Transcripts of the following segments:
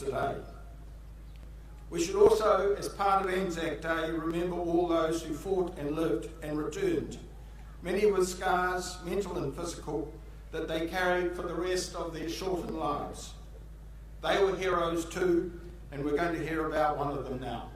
today. We should also, as part of ANZAC Day, remember all those who fought and lived and returned, many with scars, mental and physical, that they carried for the rest of their shortened lives. They were heroes too, and we're going to hear about one of them now.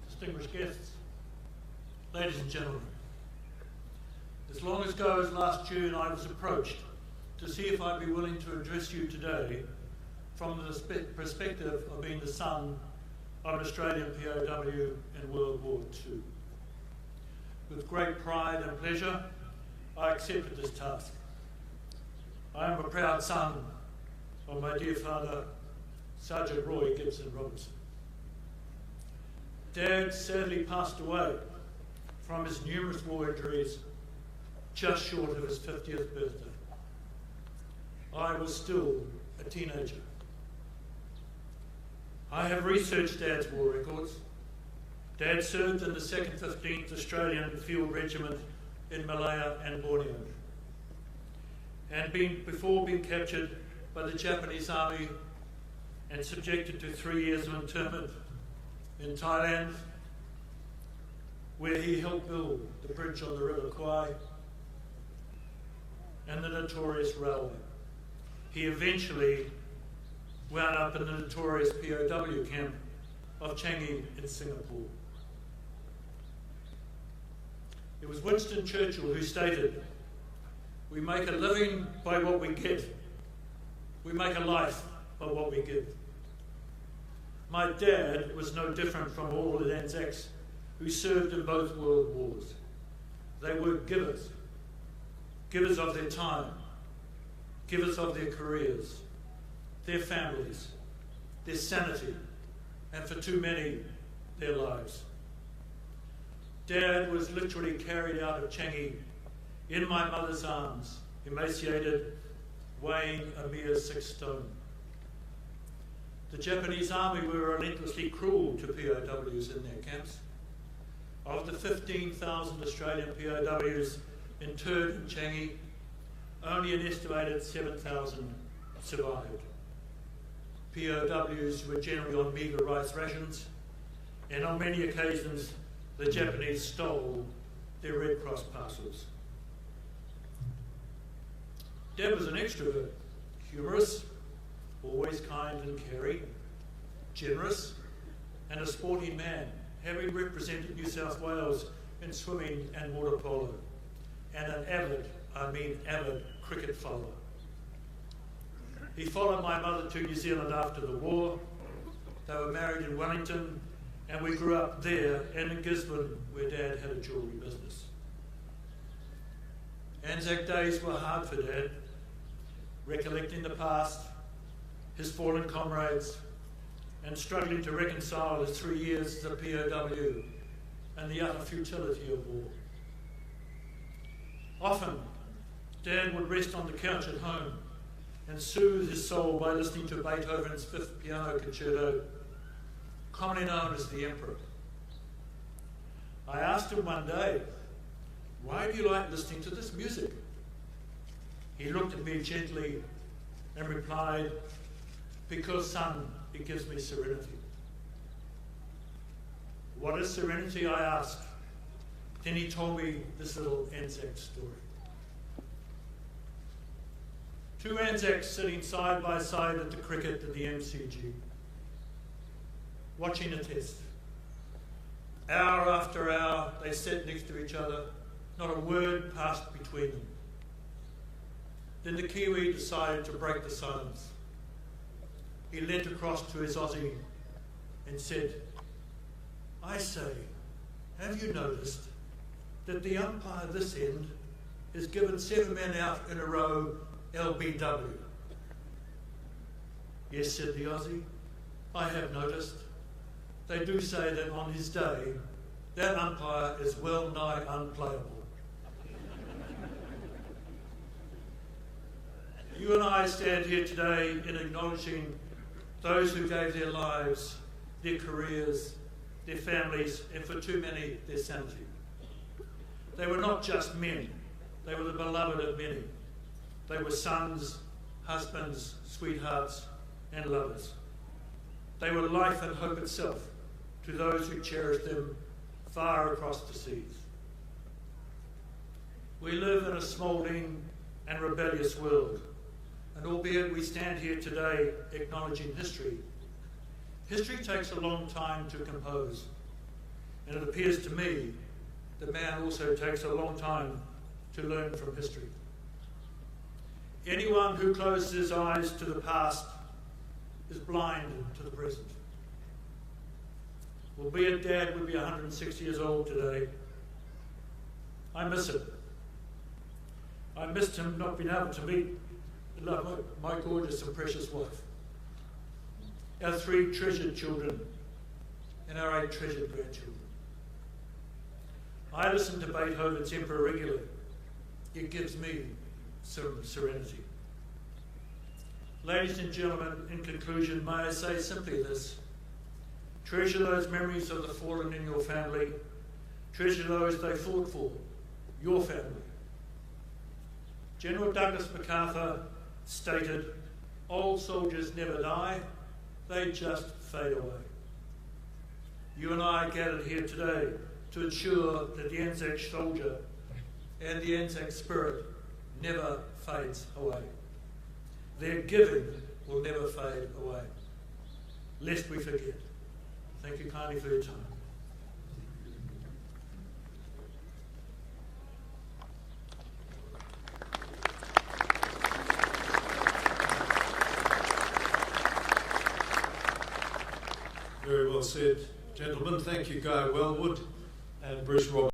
Distinguished guests, ladies and gentlemen, as long ago as last June I was approached to see if I'd be willing to address you today from the perspective of being the son of an Australian POW in World War II. With great pride and pleasure, I accepted this task. I am a proud son of my dear father, Sergeant Roy Gibson Robertson. Dad sadly passed away from his numerous war injuries just short of his 50th birthday. I was still a teenager. I have researched Dad's war records. Dad served in the 2nd 15th Australian Field Regiment in Malaya and Borneo, and before being captured by the Japanese Army and subjected to 3 years of internment in Thailand, where he helped build the bridge on the River Kwai and the notorious railway. He eventually wound up in the notorious POW camp of Changi in Singapore. It was Winston Churchill who stated, "We make a living by what we get. We make a life by what we give." My dad was no different from all the ANZACs who served in both world wars. They were givers, givers of their time, givers of their careers, their families, their sanity, and for too many, their lives. Dad was literally carried out of Changi in my mother's arms, emaciated, weighing a mere 6 stone. The Japanese Army were relentlessly cruel to POWs in their camps. Of the 15,000 Australian POWs interred in Changi, only an estimated 7,000 survived. POWs were generally on meagre rice rations, and on many occasions the Japanese stole their Red Cross parcels. Dad was an extrovert, humorous, always kind and caring, generous, and a sporting man, having represented New South Wales in swimming and water polo, and an avid cricket follower. He followed my mother to New Zealand after the war. They were married in Wellington, and we grew up there and in Gisborne, where Dad had a jewellery business. ANZAC days were hard for Dad, recollecting the past, his fallen comrades, and struggling to reconcile his 3 years as a POW and the utter futility of war. Often, Dad would rest on the couch at home and soothe his soul by listening to Beethoven's 5th Piano Concerto, commonly known as the Emperor. I asked him one day, "Why do you like listening to this music?" He looked at me gently and replied, "Because, son, it gives me serenity." "What is serenity?" I asked. Then he told me this little ANZAC story. 2 ANZACs sitting side by side at the cricket at the MCG, watching a test. Hour after hour, they sat next to each other, not a word passed between them. Then the Kiwi decided to break the silence. He leant across to his Aussie and said, "I say, have you noticed that the umpire this end has given 7 men out in a row LBW?" "Yes," said the Aussie, "I have noticed. They do say that on his day, that umpire is well nigh unplayable." You and I stand here today in acknowledging those who gave their lives, their careers, their families, and for too many, their sanity. They were not just men, they were the beloved of many. They were sons, husbands, sweethearts, and lovers. They were life and hope itself to those who cherished them far across the seas. We live in a smouldering and rebellious world, and albeit we stand here today acknowledging history, history takes a long time to compose, and it appears to me that man also takes a long time to learn from history. Anyone who closes his eyes to the past is blind to the present. Albeit Dad would be 106 years old today, I miss him. I missed him not being able to meet my gorgeous and precious wife, our 3 treasured children, and our 8 treasured grandchildren. I listen to Beethoven's Emperor regularly. It gives me some serenity. Ladies and gentlemen, in conclusion, may I say simply this: treasure those memories of the fallen in your family. Treasure those they fought for, your family. General Douglas MacArthur stated, "Old soldiers never die, they just fade away." You and I are gathered here today to ensure that the ANZAC soldier and the ANZAC spirit never fades away. Their giving will never fade away, lest we forget. Thank you kindly for your time. Very well said, gentlemen. Thank you, Guy Wellwood and Bruce Roberts.